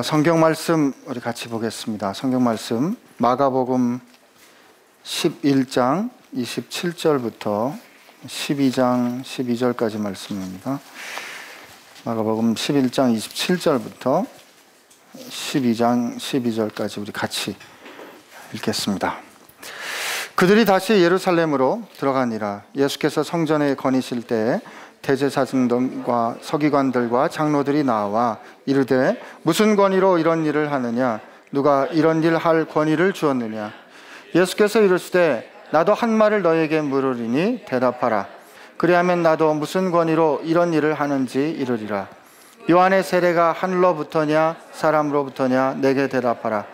성경 말씀 우리 같이 보겠습니다. 성경 말씀 마가복음 11장 27절부터 12장 12절까지 말씀입니다. 마가복음 11장 27절부터 12장 12절까지 우리 같이 읽겠습니다. 그들이 다시 예루살렘으로 들어가니라. 예수께서 성전에 거니실 때에 대제사장들과 서기관들과 장로들이 나와 이르되 무슨 권위로 이런 일을 하느냐? 누가 이런 일 할 권위를 주었느냐? 예수께서 이르시되 나도 한 말을 너에게 물으리니 대답하라. 그리하면 나도 무슨 권위로 이런 일을 하는지 이르리라. 요한의 세례가 하늘로부터냐 사람으로부터냐 내게 대답하라.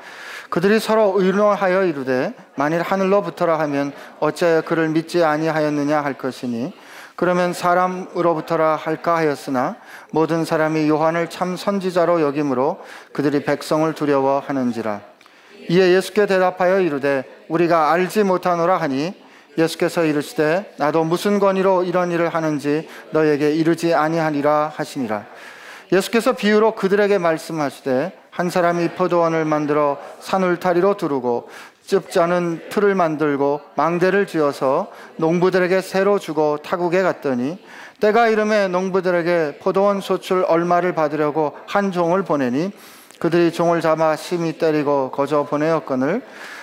그들이 서로 의논하여 이르되 만일 하늘로부터라 하면 어찌하여 그를 믿지 아니하였느냐 할 것이니 그러면 사람으로부터라 할까 하였으나 모든 사람이 요한을 참 선지자로 여김으로 그들이 백성을 두려워하는지라. 이에 예수께 대답하여 이르되 우리가 알지 못하노라 하니 예수께서 이르시되 나도 무슨 권위로 이런 일을 하는지 너에게 이르지 아니하리라 하시니라. 예수께서 비유로 그들에게 말씀하시되 한 사람이 포도원을 만들어 산울타리로 두르고 즙자는 틀을 만들고 망대를 지어서 농부들에게 새로 주고 타국에 갔더니 때가 이름에 농부들에게 포도원 소출 얼마를 받으려고 한 종을 보내니 그들이 종을 잡아 심히 때리고 거저 보내었거늘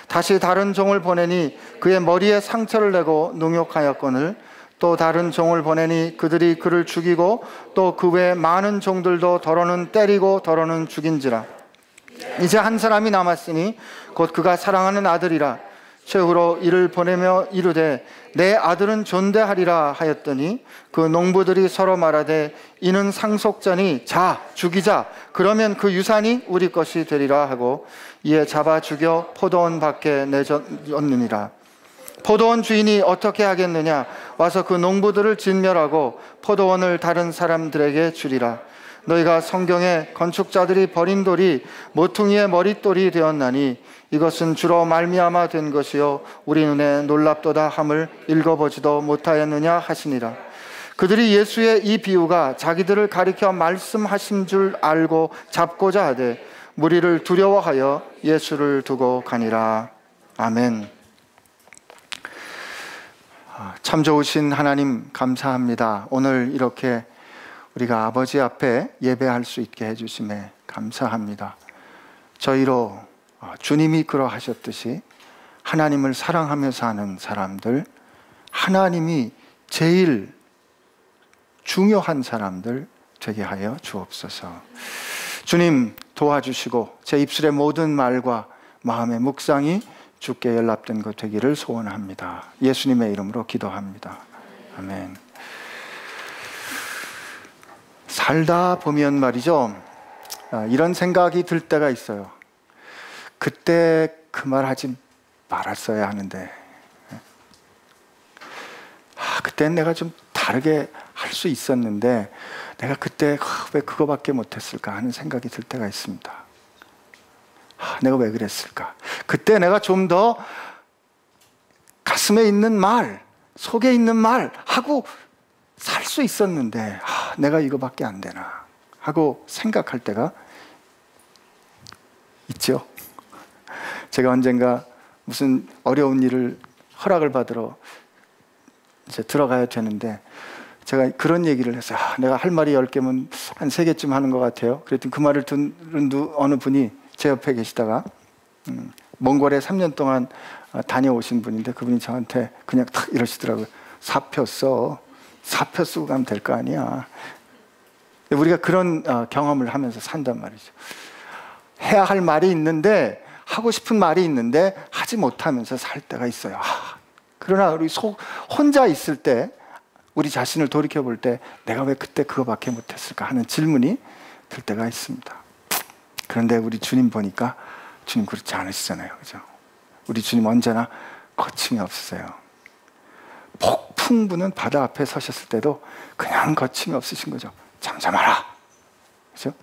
다시 다른 종을 보내니 그의 머리에 상처를 내고 능욕하였거늘 또 다른 종을 보내니 그들이 그를 죽이고 또 그 외 많은 종들도 더러는 때리고 더러는 죽인지라. 이제 한 사람이 남았으니 곧 그가 사랑하는 아들이라. 최후로 이를 보내며 이르되 내 아들은 존대하리라 하였더니 그 농부들이 서로 말하되 이는 상속자니 자 죽이자. 그러면 그 유산이 우리 것이 되리라 하고 이에 잡아 죽여 포도원 밖에 내줬느니라. 포도원 주인이 어떻게 하겠느냐? 와서 그 농부들을 진멸하고 포도원을 다른 사람들에게 주리라. 너희가 성경에 건축자들이 버린 돌이 모퉁이의 머릿돌이 되었나니 이것은 주로 말미암아 된 것이요 우리 눈에 놀랍도다 함을 읽어보지도 못하였느냐 하시니라. 그들이 예수의 이 비유가 자기들을 가리켜 말씀하신 줄 알고 잡고자 하되 무리를 두려워하여 예수를 두고 가니라. 아멘. 참 좋으신 하나님 감사합니다. 오늘 이렇게 우리가 아버지 앞에 예배할 수 있게 해주심에 감사합니다. 저희로 주님이 그러하셨듯이 하나님을 사랑하며 사는 사람들, 하나님이 제일 중요한 사람들 되게 하여 주옵소서. 주님 도와주시고 제 입술의 모든 말과 마음의 묵상이 주께 연락된 것 되기를 소원합니다. 예수님의 이름으로 기도합니다. 아멘. 살다 보면 말이죠, 이런 생각이 들 때가 있어요. 그때 그 말 하지 말았어야 하는데, 그때는 내가 좀 다르게 할 수 있었는데 내가 그때 왜 그거밖에 못했을까 하는 생각이 들 때가 있습니다. 내가 왜 그랬을까? 그때 내가 좀 더 가슴에 있는 말, 속에 있는 말 하고 살 수 있었는데 내가 이거밖에 안 되나 하고 생각할 때가 있죠. 제가 언젠가 무슨 어려운 일을 허락을 받으러 이제 들어가야 되는데 제가 그런 얘기를 했어요. 내가 할 말이 10개면 한 3개쯤 하는 것 같아요. 그랬더니 그 말을 듣는 어느 분이 제 옆에 계시다가 몽골에 3년 동안 다녀오신 분인데 그분이 저한테 그냥 탁 이러시더라고요. 사표 써. 사표 쓰고 가면 될 거 아니야. 우리가 그런 경험을 하면서 산단 말이죠. 해야 할 말이 있는데, 하고 싶은 말이 있는데 하지 못하면서 살 때가 있어요. 그러나 우리 혼자 있을 때 우리 자신을 돌이켜볼 때 내가 왜 그때 그거밖에 못했을까 하는 질문이 들 때가 있습니다. 그런데 우리 주님 보니까 주님 그렇지 않으시잖아요. 그죠? 우리 주님 언제나 거침이 없으세요. 폭풍 부는 바다 앞에 서셨을 때도 그냥 거침이 없으신 거죠. 잠잠하라. 그죠?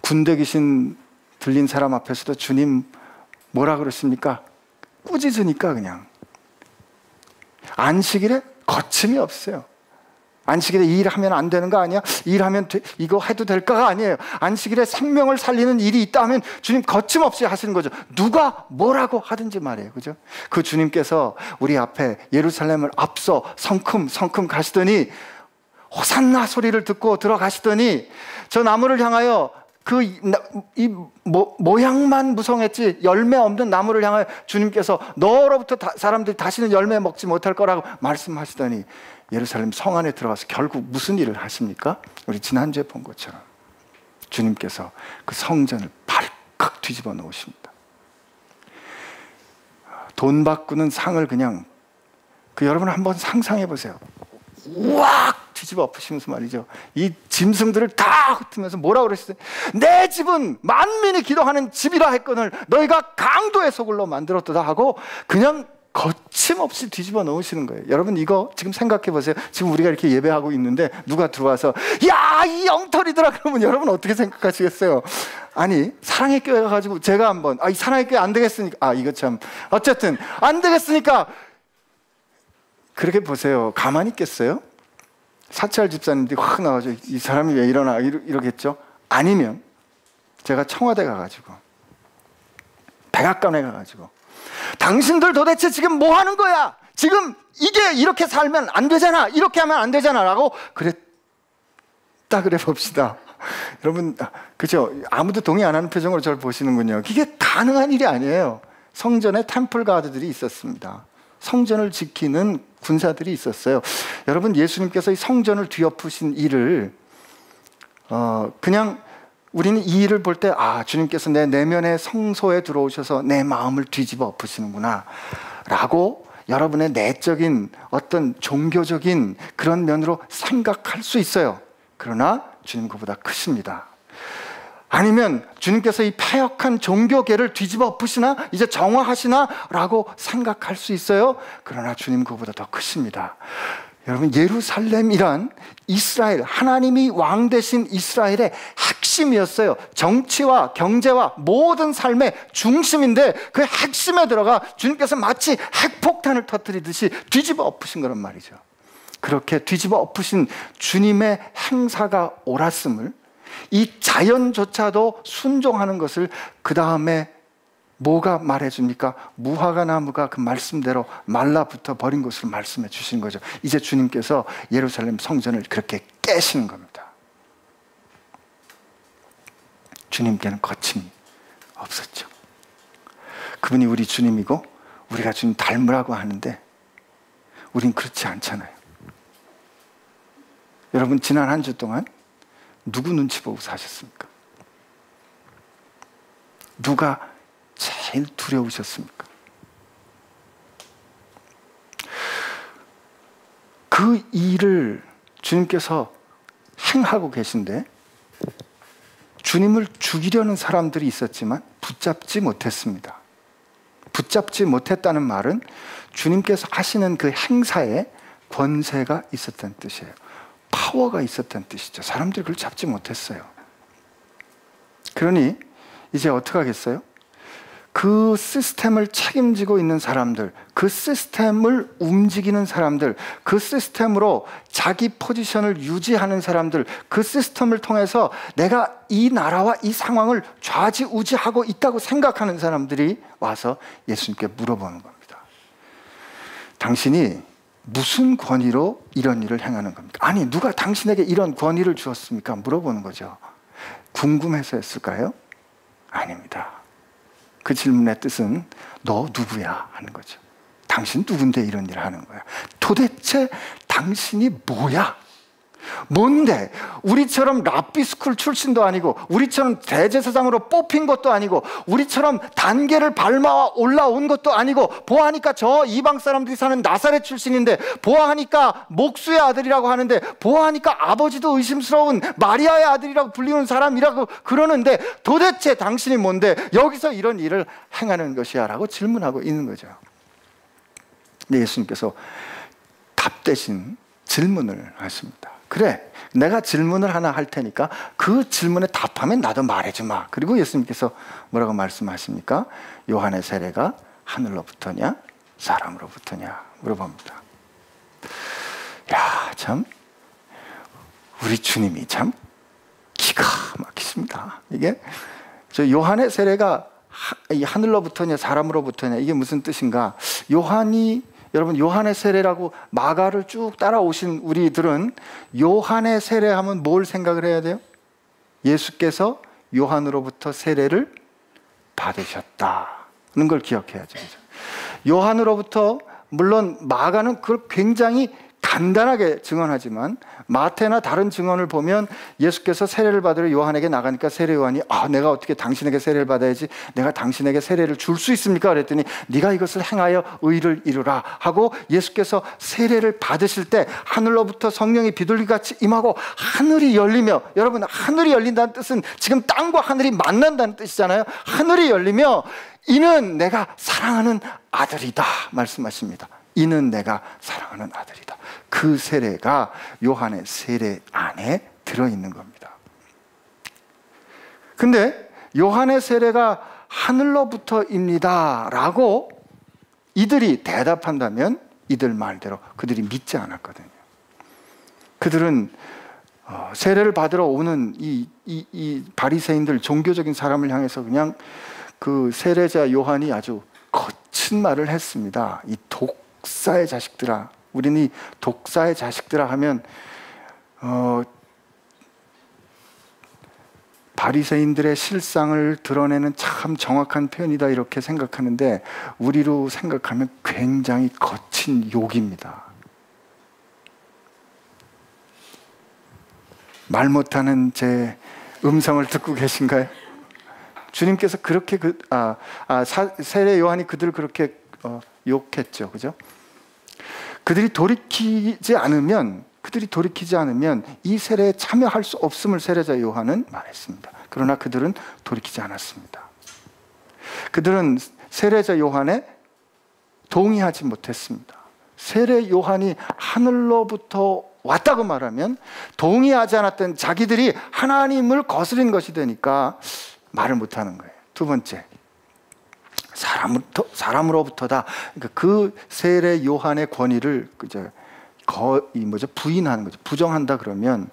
군대 귀신 들린 사람 앞에서도 주님 뭐라 그러십니까? 꾸짖으니까 그냥. 안식일에 거침이 없어요. 안식일에 이 일하면 안 되는 거 아니야? 이 일하면 이거 해도 될까가 아니에요. 안식일에 생명을 살리는 일이 있다 하면 주님 거침없이 하시는 거죠. 누가 뭐라고 하든지 말이에요. 그죠? 그 주님께서 우리 앞에 예루살렘을 앞서 성큼 가시더니 호산나 소리를 듣고 들어가시더니 저 나무를 향하여 모양만 무성했지 열매 없는 나무를 향하여 주님께서 너로부터 사람들이 다시는 열매 먹지 못할 거라고 말씀하시더니 예루살렘 성 안에 들어가서 결국 무슨 일을 하십니까? 우리 지난주에 본 것처럼 주님께서 그 성전을 발칵 뒤집어 놓으십니다. 돈 바꾸는 상을 그냥 여러분 한번 상상해 보세요. 우악 뒤집어 엎으시면서 말이죠. 이 짐승들을 다 흩으면서 뭐라고 그랬어요? 내 집은 만민이 기도하는 집이라 했거늘 너희가 강도의 소굴로 만들었도다 하고 그냥 거침없이 뒤집어 놓으시는 거예요. 여러분 이거 지금 생각해 보세요. 지금 우리가 이렇게 예배하고 있는데 누가 들어와서 야, 이 엉터리들아 그러면 여러분 어떻게 생각하시겠어요? 아니 사랑의 교회 가가지고 제가 한번 이 사랑의 교회 안 되겠으니까 이거 참 어쨌든 안 되겠으니까 그렇게 보세요. 가만히 있겠어요? 사찰 집사님들이 확 나와서 이 사람이 왜 이러나 이러겠죠? 아니면 제가 청와대 가가지고 백악관에 가가지고 당신들 도대체 지금 뭐 하는 거야? 지금 이게 이렇게 살면 안 되잖아. 이렇게 하면 안 되잖아 라고 그래 봅시다. 여러분 그죠? 아무도 동의 안 하는 표정으로 저를 보시는군요. 이게 가능한 일이 아니에요. 성전에 템플 가드들이 있었습니다. 성전을 지키는 군사들이 있었어요. 여러분 예수님께서 이 성전을 뒤엎으신 일을 그냥 우리는 이 일을 볼 때 주님께서 내 내면의 성소에 들어오셔서 내 마음을 뒤집어 엎으시는구나 라고 여러분의 내적인 어떤 종교적인 그런 면으로 생각할 수 있어요. 그러나 주님 그보다 크십니다. 아니면 주님께서 이 패역한 종교계를 뒤집어 엎으시나 이제 정화하시나 라고 생각할 수 있어요. 그러나 주님 그보다 더 크십니다. 여러분 예루살렘이란 이스라엘 하나님이 왕 되신 이스라엘의 핵심이었어요. 정치와 경제와 모든 삶의 중심인데 그 핵심에 들어가 주님께서 마치 핵폭탄을 터뜨리듯이 뒤집어 엎으신 거란 말이죠. 그렇게 뒤집어 엎으신 주님의 행사가 옳았음을 이 자연조차도 순종하는 것을 그 다음에 뭐가 말해줍니까? 무화과 나무가 그 말씀대로 말라붙어 버린 것으로 말씀해 주신 거죠. 이제 주님께서 예루살렘 성전을 그렇게 깨시는 겁니다. 주님께는 거침이 없었죠. 그분이 우리 주님이고 우리가 주님 닮으라고 하는데 우린 그렇지 않잖아요. 여러분 지난 한 주 동안 누구 눈치 보고 사셨습니까? 누가 제일 두려우셨습니까? 그 일을 주님께서 행하고 계신데 주님을 죽이려는 사람들이 있었지만 붙잡지 못했습니다. 붙잡지 못했다는 말은 주님께서 하시는 그 행사에 권세가 있었다는 뜻이에요. 파워가 있었다는 뜻이죠. 사람들이 그걸 잡지 못했어요. 그러니 이제 어떻게 하겠어요? 그 시스템을 책임지고 있는 사람들, 그 시스템을 움직이는 사람들, 그 시스템으로 자기 포지션을 유지하는 사람들, 그 시스템을 통해서 내가 이 나라와 이 상황을 좌지우지하고 있다고 생각하는 사람들이 와서 예수님께 물어보는 겁니다. 당신이 무슨 권위로 이런 일을 행하는 겁니까? 아니 누가 당신에게 이런 권위를 주었습니까? 물어보는 거죠. 궁금해서 했을까요? 아닙니다. 그 질문의 뜻은 너 누구야? 하는 거죠. 당신 누군데 이런 일을 하는 거야? 도대체 당신이 뭐야? 뭔데? 우리처럼 랍비스쿨 출신도 아니고 우리처럼 대제사장으로 뽑힌 것도 아니고 우리처럼 단계를 밟아 올라온 것도 아니고 보아하니까 저 이방 사람들이 사는 나사렛 출신인데 보아하니까 목수의 아들이라고 하는데 보아하니까 아버지도 의심스러운 마리아의 아들이라고 불리는 사람이라고 그러는데 도대체 당신이 뭔데 여기서 이런 일을 행하는 것이야? 라고 질문하고 있는 거죠. 근데 예수님께서 답 대신 질문을 하십니다. 그래, 내가 질문을 하나 할 테니까 그 질문에 답하면 나도 말해주마. 그리고 예수님께서 뭐라고 말씀하십니까? 요한의 세례가 하늘로부터냐 사람으로부터냐 물어봅니다. 야, 참 우리 주님이 참 기가 막히십니다. 이게 저 요한의 세례가 하늘로부터냐 사람으로부터냐 이게 무슨 뜻인가? 여러분 요한의 세례라고 마가를 쭉 따라오신 우리들은 요한의 세례하면 뭘 생각을 해야 돼요? 예수께서 요한으로부터 세례를 받으셨다는 걸 기억해야죠. 요한으로부터, 물론 마가는 그걸 굉장히 간단하게 증언하지만 마태나 다른 증언을 보면 예수께서 세례를 받으러 요한에게 나가니까 세례 요한이 내가 어떻게 당신에게 세례를 받아야지, 내가 당신에게 세례를 줄 수 있습니까? 그랬더니 네가 이것을 행하여 의를 이루라 하고, 예수께서 세례를 받으실 때 하늘로부터 성령이 비둘기같이 임하고 하늘이 열리며, 여러분 하늘이 열린다는 뜻은 지금 땅과 하늘이 만난다는 뜻이잖아요. 하늘이 열리며 이는 내가 사랑하는 아들이다 말씀하십니다. 이는 내가 사랑하는 아들이다. 그 세례가 요한의 세례 안에 들어있는 겁니다. 근데 요한의 세례가 하늘로부터입니다 라고 이들이 대답한다면 이들 말대로 그들이 믿지 않았거든요. 그들은 세례를 받으러 오는 이 바리새인들, 종교적인 사람을 향해서 그냥 그 세례자 요한이 아주 거친 말을 했습니다. 이 독사의 자식들아, 우리는 이 독사의 자식들아 하면 바리새인들의 실상을 드러내는 참 정확한 표현이다 이렇게 생각하는데, 우리로 생각하면 굉장히 거친 욕입니다. 말 못하는 제 음성을 듣고 계신가요? 주님께서 그렇게 세례 요한이 그들을 그렇게 욕했죠, 그죠? 그들이 돌이키지 않으면 이 세례에 참여할 수 없음을 세례자 요한은 말했습니다. 그러나 그들은 돌이키지 않았습니다. 그들은 세례자 요한에 동의하지 못했습니다. 세례 요한이 하늘로부터 왔다고 말하면 동의하지 않았던 자기들이 하나님을 거스린 것이 되니까 말을 못하는 거예요. 두 번째, 사람으로부터다. 그러니까 그 세례 요한의 권위를 부인하는 거죠. 부정한다 그러면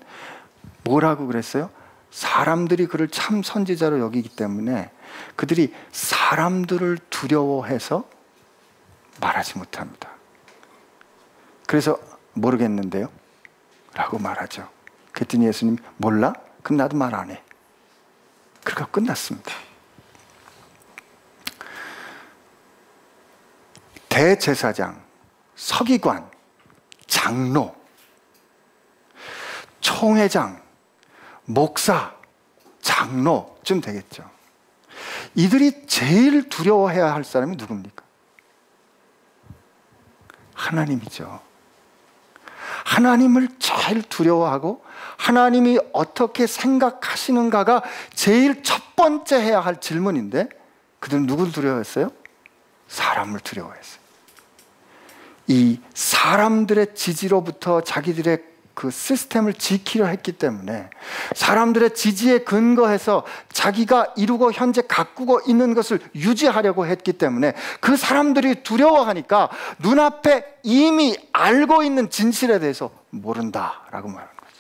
뭐라고 그랬어요? 사람들이 그를 참 선지자로 여기기 때문에 그들이 사람들을 두려워해서 말하지 못합니다. 그래서 모르겠는데요 라고 말하죠. 그랬더니 예수님, 몰라? 그럼 나도 말 안 해. 그러니까 끝났습니다. 대제사장, 서기관, 장로, 총회장, 목사, 장로쯤 되겠죠. 이들이 제일 두려워해야 할 사람이 누굽니까? 하나님이죠. 하나님을 제일 두려워하고 하나님이 어떻게 생각하시는가가 제일 첫 번째 해야 할 질문인데, 그들은 누굴 두려워했어요? 사람을 두려워했어요. 이 사람들의 지지로부터 자기들의 그 시스템을 지키려 했기 때문에, 사람들의 지지에 근거해서 자기가 이루고 현재 가꾸고 있는 것을 유지하려고 했기 때문에 그 사람들이 두려워하니까 눈앞에 이미 알고 있는 진실에 대해서 모른다라고 말하는 거죠.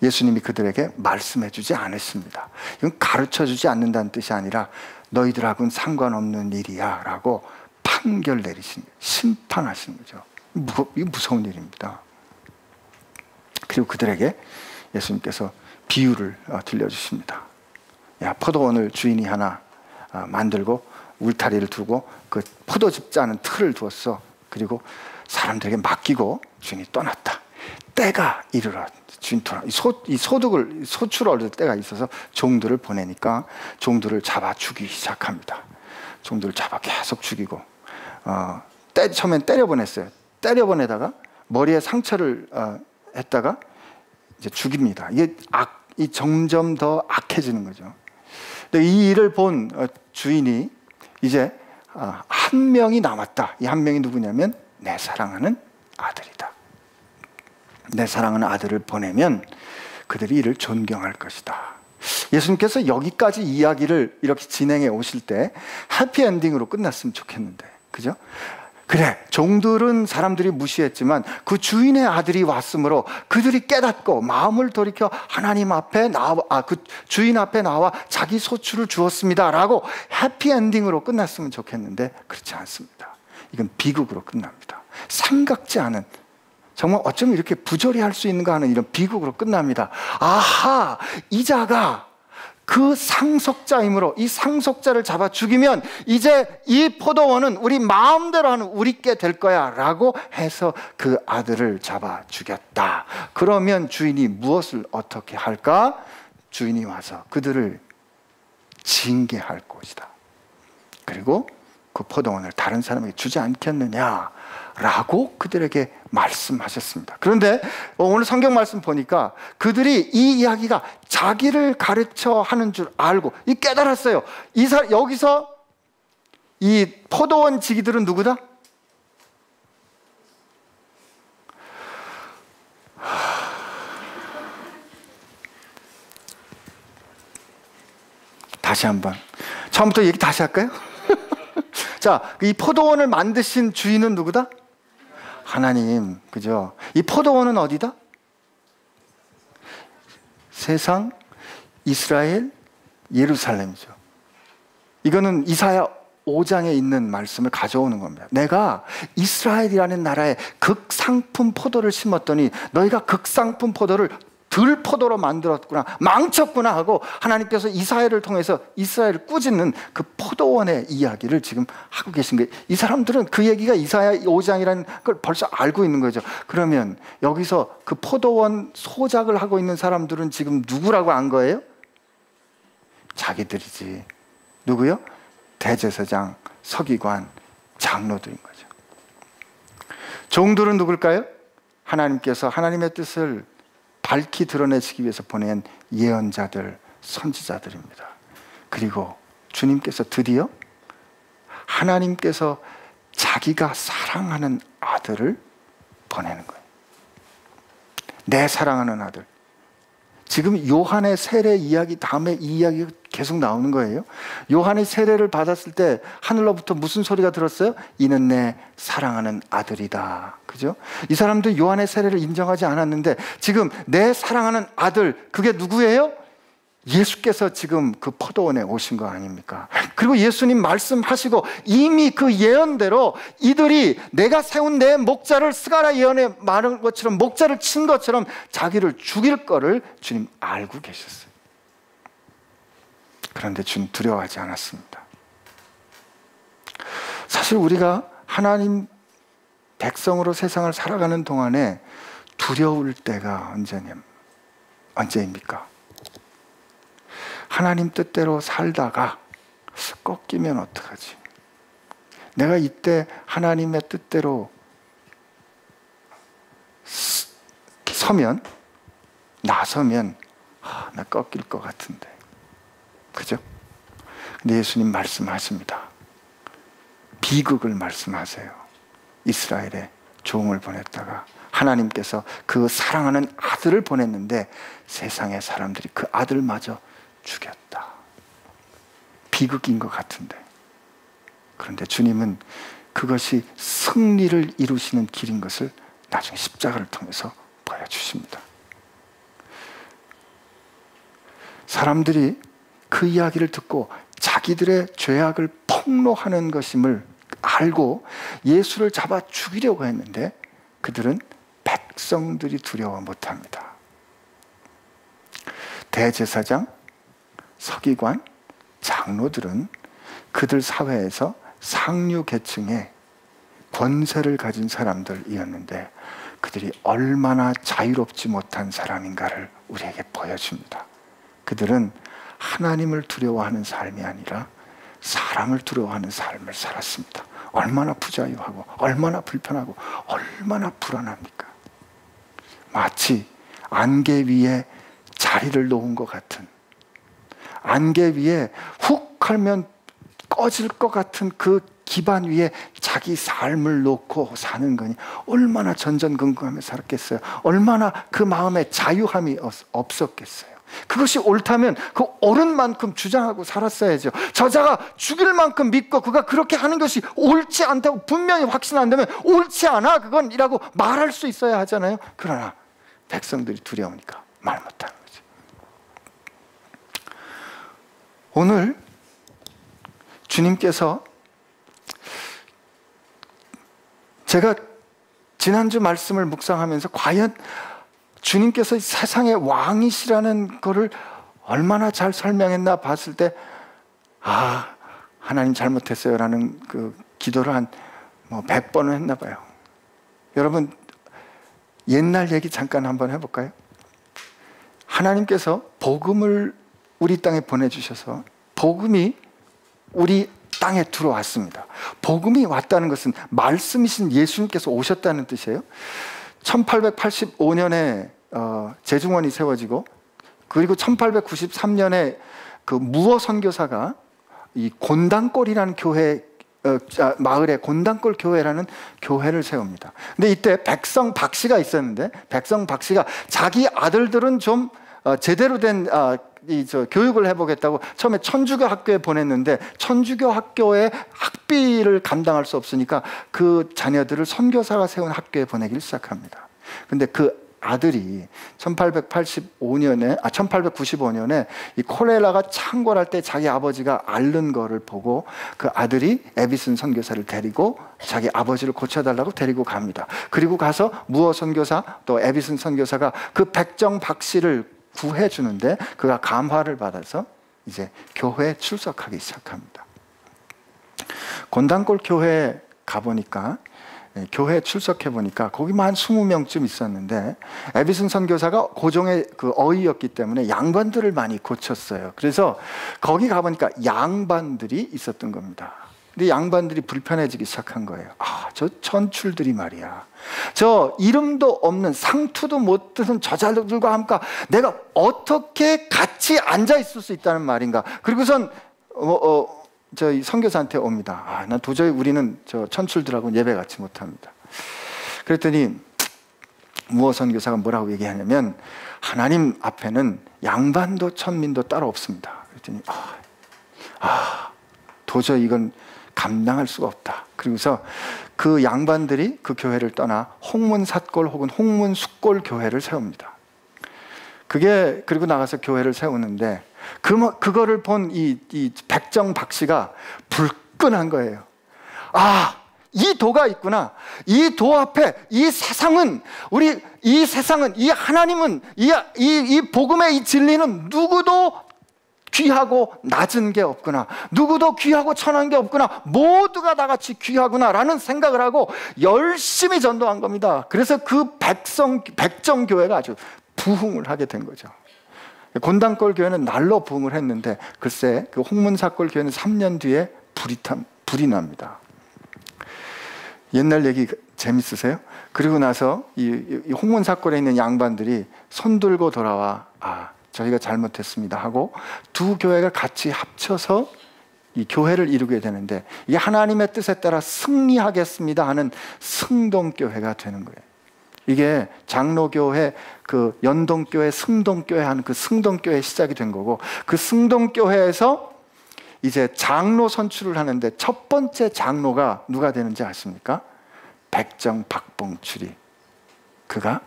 예수님이 그들에게 말씀해 주지 않았습니다. 이건 가르쳐 주지 않는다는 뜻이 아니라 너희들하고는 상관없는 일이야 라고 판결 내리신, 심판하신 거죠. 이거 무서운 일입니다. 그리고 그들에게 예수님께서 비유를 들려주십니다. 야, 포도원을 주인이 하나 만들고 울타리를 두고 그 포도즙 짜는 틀을 두었어. 그리고 사람들에게 맡기고 주인이 떠났다. 때가 이르러 주인 돌아. 이 소출을 얻을 때가 있어서 종들을 보내니까 종들을 잡아 죽이기 시작합니다. 종들을 잡아 계속 죽이고 처음엔 때려보냈어요. 때려보내다가 머리에 상처를 했다가 이제 죽입니다. 이게 점점 더 악해지는 거죠. 근데 이 일을 본 주인이 이제 한 명이 남았다. 이 한 명이 누구냐면 내 사랑하는 아들이다. 내 사랑하는 아들을 보내면 그들이 이를 존경할 것이다. 예수님께서 여기까지 이야기를 이렇게 진행해 오실 때 해피엔딩으로 끝났으면 좋겠는데, 그죠? 그래, 종들은 사람들이 무시했지만 그 주인의 아들이 왔으므로 그들이 깨닫고 마음을 돌이켜 하나님 앞에 그 주인 앞에 나와 자기 소출을 주었습니다 라고 해피엔딩으로 끝났으면 좋겠는데 그렇지 않습니다. 이건 비극으로 끝납니다. 생각지 않은, 정말 어쩌면 이렇게 부조리 할 수 있는가 하는 이런 비극으로 끝납니다. 아하, 이 자가 그 상속자이므로 이 상속자를 잡아 죽이면 이제 이 포도원은 우리 마음대로 하는 우리께 될 거야 라고 해서 그 아들을 잡아 죽였다. 그러면 주인이 무엇을 어떻게 할까? 주인이 와서 그들을 징계할 것이다. 그리고 그 포도원을 다른 사람에게 주지 않겠느냐 라고 그들에게 말씀하셨습니다. 그런데 오늘 성경 말씀 보니까 그들이 이 이야기가 자기를 가르쳐 하는 줄 알고 깨달았어요. 여기서 이 포도원 지기들은 누구다? 다시 한번 처음부터 얘기 다시 할까요? 자, 이 포도원을 만드신 주인은 누구다? 하나님, 그죠? 이 포도원은 어디다? 세상, 이스라엘, 예루살렘이죠. 이거는 이사야 5장에 있는 말씀을 가져오는 겁니다. 내가 이스라엘이라는 나라에 극상품 포도를 심었더니 너희가 극상품 포도를 들포도로 만들었구나, 망쳤구나 하고 하나님께서 이사야를 통해서 이스라엘을 꾸짖는 그 포도원의 이야기를 지금 하고 계신 거예요. 이 사람들은 그 얘기가 이사야 5장이라는 걸 벌써 알고 있는 거죠. 그러면 여기서 그 포도원 소작을 하고 있는 사람들은 지금 누구라고 안 거예요? 자기들이지. 누구요? 대제사장, 서기관, 장로들인 거죠. 종들은 누굴까요? 하나님께서 하나님의 뜻을 밝히 드러내시기 위해서 보낸 예언자들, 선지자들입니다. 그리고 주님께서 드디어 하나님께서 자기가 사랑하는 아들을 보내는 거예요. 내 사랑하는 아들. 지금 요한의 세례 이야기 다음에 이 이야기가 계속 나오는 거예요. 요한이 세례를 받았을 때 하늘로부터 무슨 소리가 들었어요? 이는 내 사랑하는 아들이다. 그죠? 이 사람들 요한의 세례를 인정하지 않았는데 지금 내 사랑하는 아들, 그게 누구예요? 예수께서 지금 그 포도원에 오신 거 아닙니까? 그리고 예수님 말씀하시고 이미 그 예언대로 이들이 내가 세운 내 목자를 스가랴 예언에 말한 것처럼 목자를 친 것처럼 자기를 죽일 거를 주님 알고 계셨어요. 그런데 주님 두려워하지 않았습니다. 사실 우리가 하나님 백성으로 세상을 살아가는 동안에 두려울 때가 언제입니까? 하나님 뜻대로 살다가 꺾이면 어떡하지? 내가 이때 하나님의 뜻대로 나서면 나 꺾일 것 같은데. 그죠? 근데 예수님 말씀하십니다. 비극을 말씀하세요. 이스라엘에 종을 보냈다가 하나님께서 그 사랑하는 아들을 보냈는데 세상의 사람들이 그 아들마저 죽였다. 비극인 것 같은데. 그런데 주님은 그것이 승리를 이루시는 길인 것을 나중에 십자가를 통해서 보여주십니다. 사람들이 그 이야기를 듣고 자기들의 죄악을 폭로하는 것임을 알고 예수를 잡아 죽이려고 했는데 그들은 백성들이 두려워 못합니다. 대제사장, 서기관, 장로들은 그들 사회에서 상류 계층의 권세를 가진 사람들이었는데 그들이 얼마나 자유롭지 못한 사람인가를 우리에게 보여줍니다. 그들은 하나님을 두려워하는 삶이 아니라 사람을 두려워하는 삶을 살았습니다. 얼마나 부자유하고 얼마나 불편하고 얼마나 불안합니까? 마치 안개 위에 자리를 놓은 것 같은, 안개 위에 훅 하면 꺼질 것 같은 그 기반 위에 자기 삶을 놓고 사는 거니 얼마나 전전긍긍하며 살았겠어요. 얼마나 그 마음에 자유함이 없었겠어요. 그것이 옳다면 그 옳은 만큼 주장하고 살았어야죠. 저자가 죽일 만큼 믿고 그가 그렇게 하는 것이 옳지 않다고 분명히 확신한다면 옳지 않아 그건 이라고 말할 수 있어야 하잖아요. 그러나 백성들이 두려우니까 말 못하는 거죠. 오늘 주님께서 제가 지난주 말씀을 묵상하면서 과연 주님께서 세상의 왕이시라는 것을 얼마나 잘 설명했나 봤을 때 하나님 잘못했어요 라는 그 기도를 한 100번은 했나 봐요. 여러분 옛날 얘기 잠깐 한번 해볼까요? 하나님께서 복음을 우리 땅에 보내주셔서 복음이 우리 땅에 들어왔습니다. 복음이 왔다는 것은 말씀이신 예수님께서 오셨다는 뜻이에요. 1885년에 제중원이 세워지고 그리고 1893년에 그 무어 선교사가 이 곤단골이라는 교회 마을에 곤단골 교회라는 교회를 세웁니다. 근데 이때 백성 박씨가 있었는데 백성 박씨가 자기 아들들은 좀 제대로 된 교육을 해보겠다고 처음에 천주교 학교에 보냈는데 천주교 학교의 학비를 감당할 수 없으니까 그 자녀들을 선교사가 세운 학교에 보내기를 시작합니다. 근데 그 아들이 1895년에 이 콜레라가 창궐할 때 자기 아버지가 앓는 거를 보고 그 아들이 에비슨 선교사를 데리고 자기 아버지를 고쳐달라고 데리고 갑니다. 그리고 가서 무어 선교사 또 에비슨 선교사가 그 백정 박씨를 구해주는데 그가 감화를 받아서 이제 교회에 출석하기 시작합니다. 곤단골 교회에 가보니까 교회에 출석해 보니까 거기만 한 20명쯤 있었는데 에비슨 선교사가 고종의 그 어이였기 때문에 양반들을 많이 고쳤어요. 그래서 거기 가보니까 양반들이 있었던 겁니다. 근데 양반들이 불편해지기 시작한 거예요. 저 천출들이 말이야, 저 이름도 없는 상투도 못 드는 저자들과 함께 내가 어떻게 같이 앉아 있을 수 있다는 말인가. 그리고선 저희 선교사한테 옵니다. 난 도저히 우리는 저 천출들하고는 예배 같이 못합니다. 그랬더니 무어 선교사가 뭐라고 얘기하냐면 하나님 앞에는 양반도 천민도 따로 없습니다. 그랬더니 도저히 이건 감당할 수가 없다. 그리고서 그 양반들이 그 교회를 떠나 홍문삿골 혹은 홍문숫골 교회를 세웁니다. 그리고 나가서 교회를 세우는데 그거를 본 이 백정 박씨가 불끈한 거예요. 이 도가 있구나. 이 도 앞에 이 세상은 이 하나님은 이 복음의 이 진리는 누구도 귀하고 낮은 게 없구나. 누구도 귀하고 천한 게 없구나. 모두가 다 같이 귀하구나 라는 생각을 하고 열심히 전도한 겁니다. 그래서 그 백정교회가 아주 부흥을 하게 된 거죠. 곤단골 교회는 날로 부흥을 했는데 글쎄 그 홍문삿골 교회는 3년 뒤에 불이 납니다. 옛날 얘기 재밌으세요? 그리고 나서 이 홍문삿골에 있는 양반들이 손 들고 돌아와 저희가 잘못했습니다 하고 두 교회가 같이 합쳐서 이 교회를 이루게 되는데 이게 하나님의 뜻에 따라 승리하겠습니다 하는 승동교회가 되는 거예요. 이게 장로교회 그 연동교회 승동교회 하는 그 승동교회 시작이 된 거고 그 승동교회에서 이제 장로 선출을 하는데 첫 번째 장로가 누가 되는지 아십니까? 백정 박봉출이 그가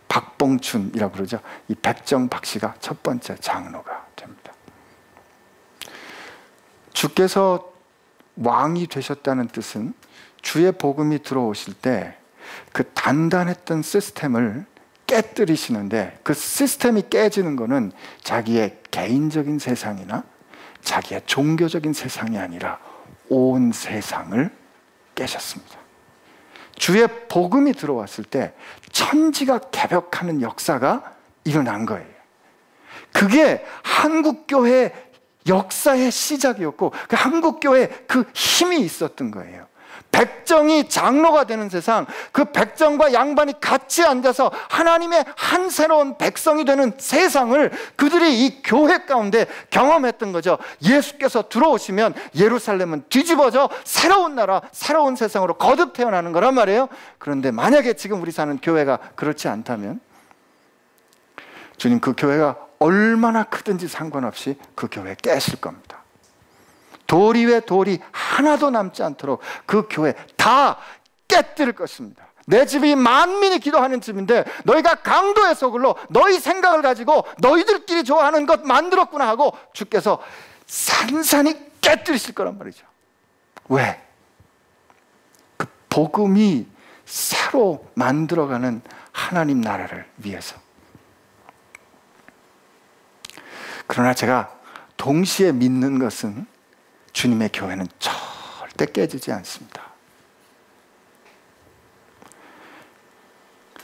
박봉춘이라고 그러죠. 이 백정 박씨가 첫 번째 장로가 됩니다. 주께서 왕이 되셨다는 뜻은 주의 복음이 들어오실 때 그 단단했던 시스템을 깨뜨리시는데 그 시스템이 깨지는 것은 자기의 개인적인 세상이나 자기의 종교적인 세상이 아니라 온 세상을 깨셨습니다. 주의 복음이 들어왔을 때 천지가 개벽하는 역사가 일어난 거예요. 그게 한국교회 역사의 시작이었고 그 한국교회에 그 힘이 있었던 거예요. 백정이 장로가 되는 세상, 그 백정과 양반이 같이 앉아서 하나님의 한 새로운 백성이 되는 세상을 그들이 이 교회 가운데 경험했던 거죠. 예수께서 들어오시면 예루살렘은 뒤집어져 새로운 나라, 새로운 세상으로 거듭 태어나는 거란 말이에요. 그런데 만약에 지금 우리 사는 교회가 그렇지 않다면 주님 그 교회가 얼마나 크든지 상관없이 그 교회 깨실 겁니다. 돌 위에 돌이 하나도 남지 않도록 그 교회 다 깨뜨릴 것입니다. 내 집이 만민이 기도하는 집인데 너희가 강도의 소굴로 너희 생각을 가지고 너희들끼리 좋아하는 것 만들었구나 하고 주께서 산산히 깨뜨리실 거란 말이죠. 왜? 그 복음이 새로 만들어가는 하나님 나라를 위해서. 그러나 제가 동시에 믿는 것은 주님의 교회는 절대 깨지지 않습니다.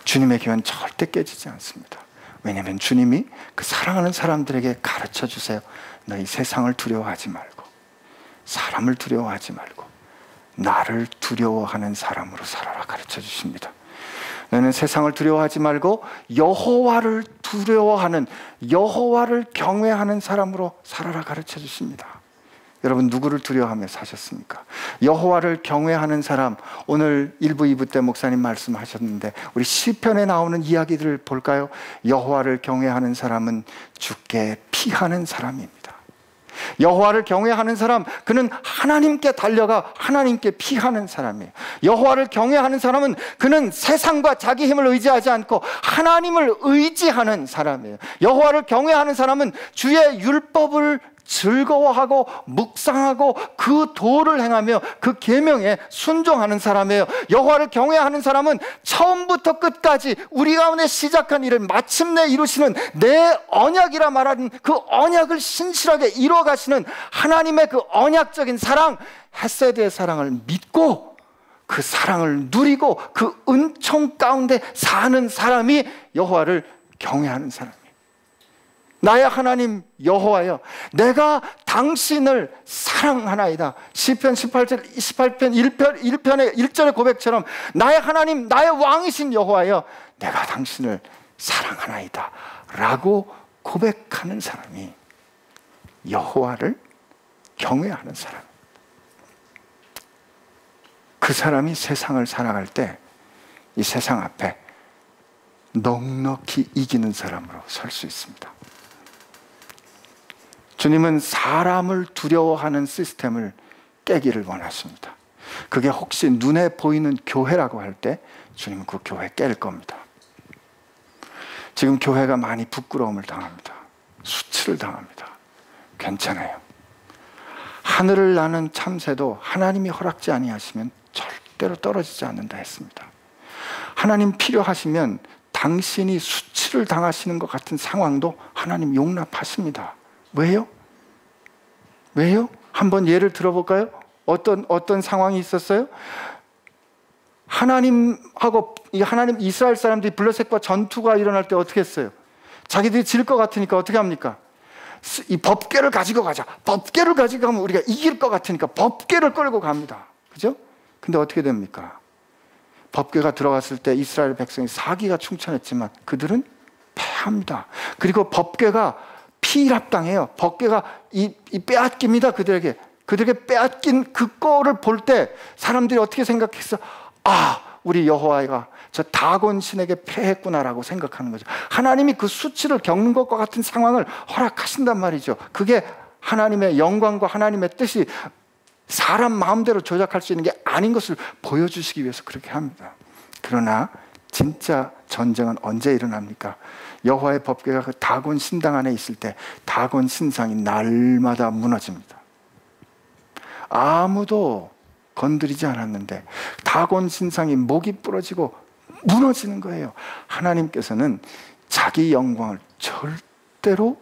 주님의 교회는 절대 깨지지 않습니다. 왜냐하면 주님이 그 사랑하는 사람들에게 가르쳐 주세요. 너희 세상을 두려워하지 말고, 사람을 두려워하지 말고 나를 두려워하는 사람으로 살아라 가르쳐 주십니다. 너는 세상을 두려워하지 말고 여호와를 두려워하는, 여호와를 경외하는 사람으로 살아라 가르쳐 주십니다. 여러분 누구를 두려워하며 사셨습니까? 여호와를 경외하는 사람, 오늘 1부 2부 때 목사님 말씀하셨는데 우리 시편에 나오는 이야기들을 볼까요? 여호와를 경외하는 사람은 주께 피하는 사람입니다. 여호와를 경외하는 사람, 그는 하나님께 달려가 하나님께 피하는 사람이에요. 여호와를 경외하는 사람은 그는 세상과 자기 힘을 의지하지 않고 하나님을 의지하는 사람이에요. 여호와를 경외하는 사람은 주의 율법을 즐거워하고 묵상하고 그 도를 행하며 그 계명에 순종하는 사람이에요. 여호와를 경외하는 사람은 처음부터 끝까지 우리 가운데 시작한 일을 마침내 이루시는 내 언약이라 말하는 그 언약을 신실하게 이루어가시는 하나님의 그 언약적인 사랑, 헤세드의 사랑을 믿고 그 사랑을 누리고 그 은총 가운데 사는 사람이 여호와를 경외하는 사람이에요. 나의 하나님 여호와여, 내가 당신을 사랑하나이다. 시편 18편 1편의 1절의 고백처럼 나의 하나님, 나의 왕이신 여호와여, 내가 당신을 사랑하나이다 라고 고백하는 사람이 여호와를 경외하는 사람. 그 사람이 세상을 살아갈 때 이 세상 앞에 넉넉히 이기는 사람으로 설 수 있습니다. 주님은 사람을 두려워하는 시스템을 깨기를 원하십니다. 그게 혹시 눈에 보이는 교회라고 할 때 주님은 그 교회 깰 겁니다. 지금 교회가 많이 부끄러움을 당합니다. 수치를 당합니다. 괜찮아요. 하늘을 나는 참새도 하나님이 허락지 아니하시면 절대로 떨어지지 않는다 했습니다. 하나님 필요하시면 당신이 수치를 당하시는 것 같은 상황도 하나님 용납하십니다. 왜요? 왜요? 한번 예를 들어볼까요? 어떤 상황이 있었어요? 하나님 이스라엘 사람들이 블레셋과 전투가 일어날 때 어떻게 했어요? 자기들이 질 것 같으니까 어떻게 합니까? 이 법궤를 가지고 가자. 법궤를 가지고 가면 우리가 이길 것 같으니까 법궤를 끌고 갑니다. 그죠? 근데 어떻게 됩니까? 법궤가 들어갔을 때 이스라엘 백성이 사기가 충천했지만 그들은 패합니다. 그리고 법궤가 피랍당해요. 법궤가 빼앗깁니다. 그들에게 빼앗긴 그 꼴을 볼 때 사람들이 어떻게 생각했어? 아, 우리 여호와가 저 다곤 신에게 패했구나라고 생각하는 거죠. 하나님이 그 수치를 겪는 것과 같은 상황을 허락하신단 말이죠. 그게 하나님의 영광과 하나님의 뜻이 사람 마음대로 조작할 수 있는 게 아닌 것을 보여주시기 위해서 그렇게 합니다. 그러나 진짜 전쟁은 언제 일어납니까? 여호와의 법궤가 그 다곤 신당 안에 있을 때 다곤 신상이 날마다 무너집니다. 아무도 건드리지 않았는데 다곤 신상이 목이 부러지고 무너지는 거예요. 하나님께서는 자기 영광을 절대로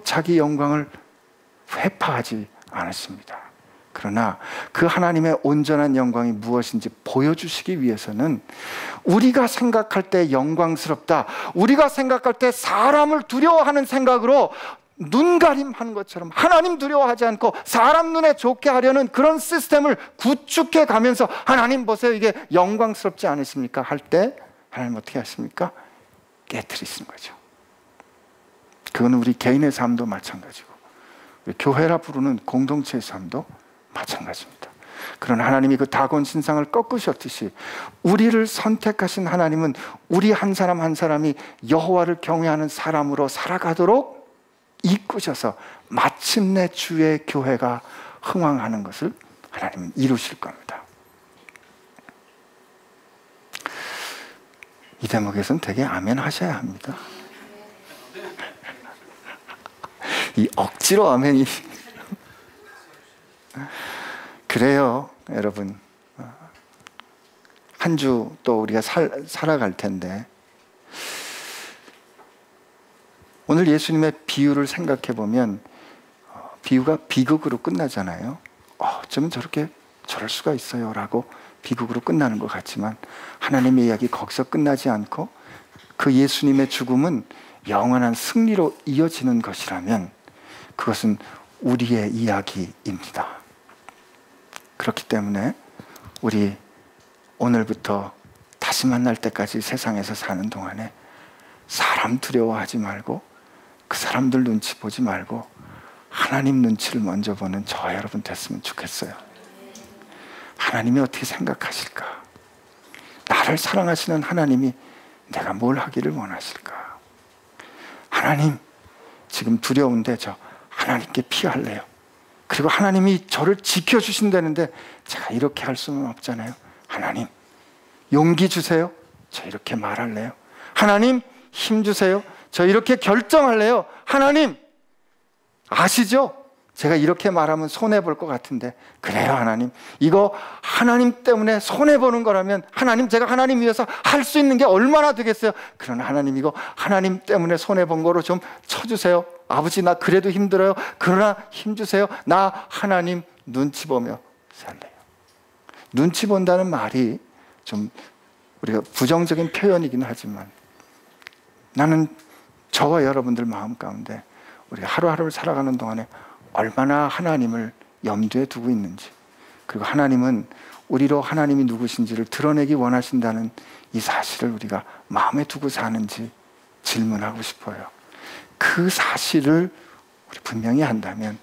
자기 영광을 회파하지 않았습니다. 그러나 그 하나님의 온전한 영광이 무엇인지 보여주시기 위해서는 우리가 생각할 때 영광스럽다, 우리가 생각할 때 사람을 두려워하는 생각으로 눈가림하는 것처럼 하나님 두려워하지 않고 사람 눈에 좋게 하려는 그런 시스템을 구축해 가면서 하나님 보세요, 이게 영광스럽지 않으십니까? 할 때 하나님 어떻게 하십니까? 깨트리시는 거죠. 그건 우리 개인의 삶도 마찬가지고 우리 교회라 부르는 공동체의 삶도 마찬가지입니다. 그런 하나님이 그 다곤 신상을 꺾으셨듯이 우리를 선택하신 하나님은 우리 한 사람 한 사람이 여호와를 경외하는 사람으로 살아가도록 이끄셔서 마침내 주의 교회가 흥왕하는 것을 하나님은 이루실 겁니다. 이 대목에서는 되게 아멘 하셔야 합니다. 이 억지로 아멘이 그래요, 여러분. 한 주 또 우리가 살아갈 텐데 오늘 예수님의 비유를 생각해 보면 비유가 비극으로 끝나잖아요. 어쩌면 저럴 수가 있어요 라고 비극으로 끝나는 것 같지만 하나님의 이야기 거기서 끝나지 않고 그 예수님의 죽음은 영원한 승리로 이어지는 것이라면 그것은 우리의 이야기입니다. 그렇기 때문에 우리 오늘부터 다시 만날 때까지 세상에서 사는 동안에 사람 두려워하지 말고 그 사람들 눈치 보지 말고 하나님 눈치를 먼저 보는 저와 여러분 됐으면 좋겠어요. 하나님이 어떻게 생각하실까? 나를 사랑하시는 하나님이 내가 뭘 하기를 원하실까? 하나님, 지금 두려운데 저 하나님께 피할래요. 그리고 하나님이 저를 지켜주신다는데 제가 이렇게 할 수는 없잖아요. 하나님, 용기 주세요. 저 이렇게 말할래요. 하나님, 힘 주세요. 저 이렇게 결정할래요. 하나님, 아시죠? 제가 이렇게 말하면 손해볼 것 같은데 그래요 하나님, 이거 하나님 때문에 손해보는 거라면 하나님, 제가 하나님 위해서 할 수 있는 게 얼마나 되겠어요. 그러나 하나님, 이거 하나님 때문에 손해본 거로 좀 쳐주세요. 아버지, 나 그래도 힘들어요. 그러나 힘주세요. 나 하나님 눈치 보며 살래요. 눈치 본다는 말이 좀 우리가 부정적인 표현이긴 하지만 나는 저와 여러분들 마음 가운데 우리가 하루하루를 살아가는 동안에 얼마나 하나님을 염두에 두고 있는지, 그리고 하나님은 우리로 하나님이 누구신지를 드러내기 원하신다는 이 사실을 우리가 마음에 두고 사는지 질문하고 싶어요. 그 사실을 우리 분명히 한다면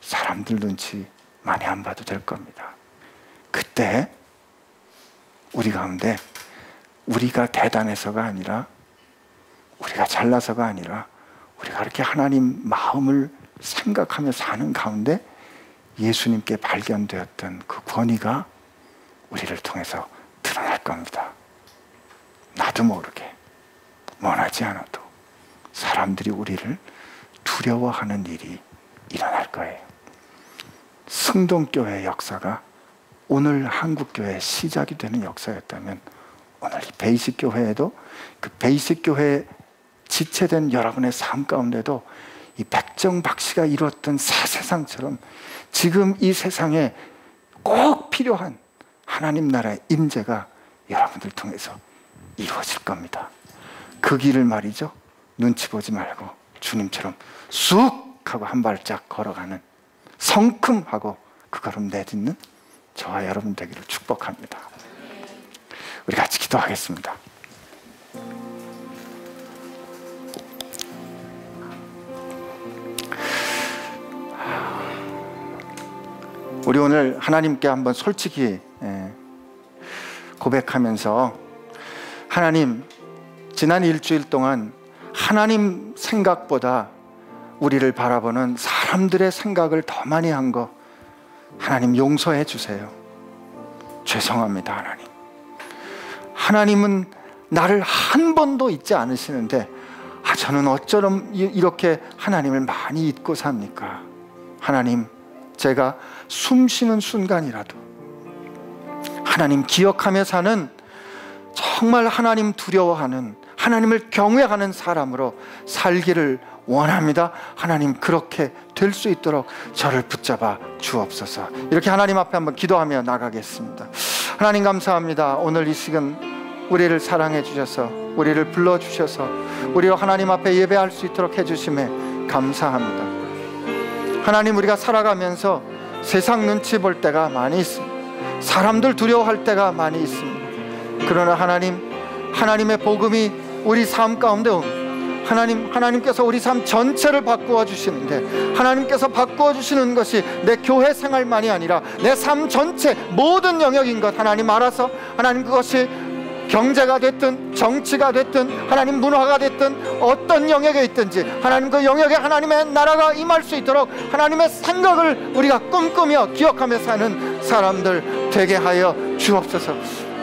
사람들 눈치 많이 안 봐도 될 겁니다. 그때 우리 가운데 우리가 대단해서가 아니라, 우리가 잘나서가 아니라, 우리가 그렇게 하나님 마음을 생각하며 사는 가운데 예수님께 발견되었던 그 권위가 우리를 통해서 드러날 겁니다. 나도 모르게, 원하지 않아도 사람들이 우리를 두려워하는 일이 일어날 거예요. 승동교회의 역사가 오늘 한국교회의 시작이 되는 역사였다면 오늘 이 베이식교회에도, 그 베이식교회에 지체된 여러분의 삶 가운데도 이 백정박씨가 이루었던 새 세상처럼 지금 이 세상에 꼭 필요한 하나님 나라의 임재가 여러분들 통해서 이루어질 겁니다. 그 길을 말이죠, 눈치 보지 말고 주님처럼 쑥 하고 한 발짝 걸어가는, 성큼하고 그 걸음 내딛는 저와 여러분 되기를 축복합니다. 우리 같이 기도하겠습니다. 우리 오늘 하나님께 한번 솔직히 고백하면서, 하나님, 지난 일주일 동안 하나님 생각보다 우리를 바라보는 사람들의 생각을 더 많이 한 거 하나님 용서해 주세요. 죄송합니다. 하나님, 하나님은 나를 한 번도 잊지 않으시는데 저는 어쩌면 이렇게 하나님을 많이 잊고 삽니까? 하나님, 제가 숨 쉬는 순간이라도 하나님 기억하며 사는, 정말 하나님 두려워하는, 하나님을 경외하는 사람으로 살기를 원합니다. 하나님, 그렇게 될 수 있도록 저를 붙잡아 주옵소서. 이렇게 하나님 앞에 한번 기도하며 나가겠습니다. 하나님, 감사합니다. 오늘 이 시간 우리를 사랑해 주셔서, 우리를 불러 주셔서 우리로 하나님 앞에 예배할 수 있도록 해주심에 감사합니다. 하나님, 우리가 살아가면서 세상 눈치 볼 때가 많이 있습니다. 사람들 두려워할 때가 많이 있습니다. 그러나 하나님, 하나님의 복음이 우리 삶 가운데 옵니다. 하나님께서 우리 삶 전체를 바꾸어 주시는데, 하나님께서 바꾸어 주시는 것이 내 교회 생활만이 아니라 내 삶 전체 모든 영역인 것 하나님 알아서, 하나님 그것이 경제가 됐든 정치가 됐든 하나님 문화가 됐든 어떤 영역에 있든지 하나님 그 영역에 하나님의 나라가 임할 수 있도록 하나님의 생각을 우리가 꿈꾸며 기억하며 사는 사람들 되게 하여 주옵소서.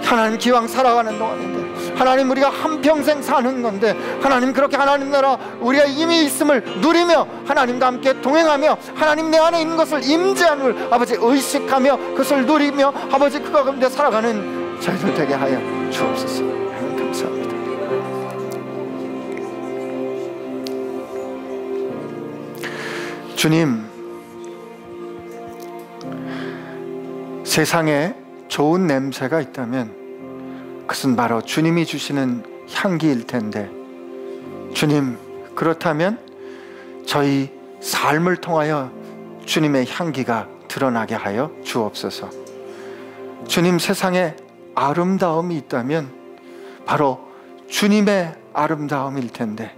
하나님 기왕 살아가는 동안인데, 하나님 우리가 한평생 사는 건데, 하나님 그렇게 하나님 나라 우리가 이미 있음을 누리며 하나님과 함께 동행하며 하나님 내 안에 있는 것을 임재함을 아버지 의식하며 그것을 누리며 아버지 그거 가운데 살아가는 저희들 되게 하여 주옵소서. 하나님 감사합니다. 주님, 세상에 좋은 냄새가 있다면 그것은 바로 주님이 주시는 향기일 텐데, 주님 그렇다면 저희 삶을 통하여 주님의 향기가 드러나게 하여 주옵소서. 주님, 세상에 아름다움이 있다면 바로 주님의 아름다움일 텐데,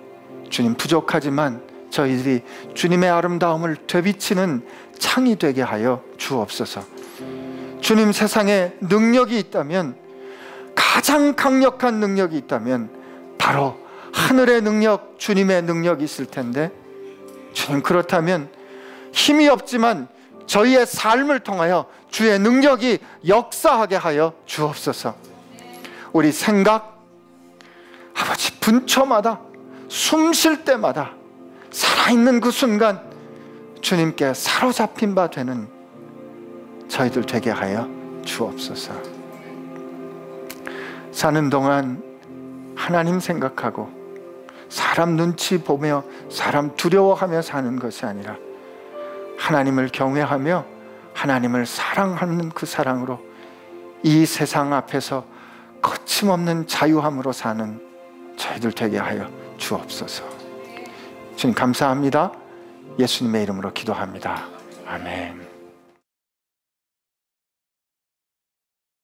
주님 부족하지만 저희들이 주님의 아름다움을 되비치는 창이 되게 하여 주옵소서. 주님, 세상에 능력이 있다면, 가장 강력한 능력이 있다면 바로 하늘의 능력, 주님의 능력이 있을 텐데, 주님 그렇다면 힘이 없지만 저희의 삶을 통하여 주의 능력이 역사하게 하여 주옵소서. 우리 생각, 아버지 분초마다 숨 쉴 때마다 살아있는 그 순간 주님께 사로잡힌 바 되는 저희들 되게 하여 주옵소서. 사는 동안 하나님 생각하고 사람 눈치 보며 사람 두려워하며 사는 것이 아니라 하나님을 경외하며 하나님을 사랑하는 그 사랑으로 이 세상 앞에서 거침없는 자유함으로 사는 저희들 되게 하여 주옵소서. 주님 감사합니다. 예수님의 이름으로 기도합니다. 아멘.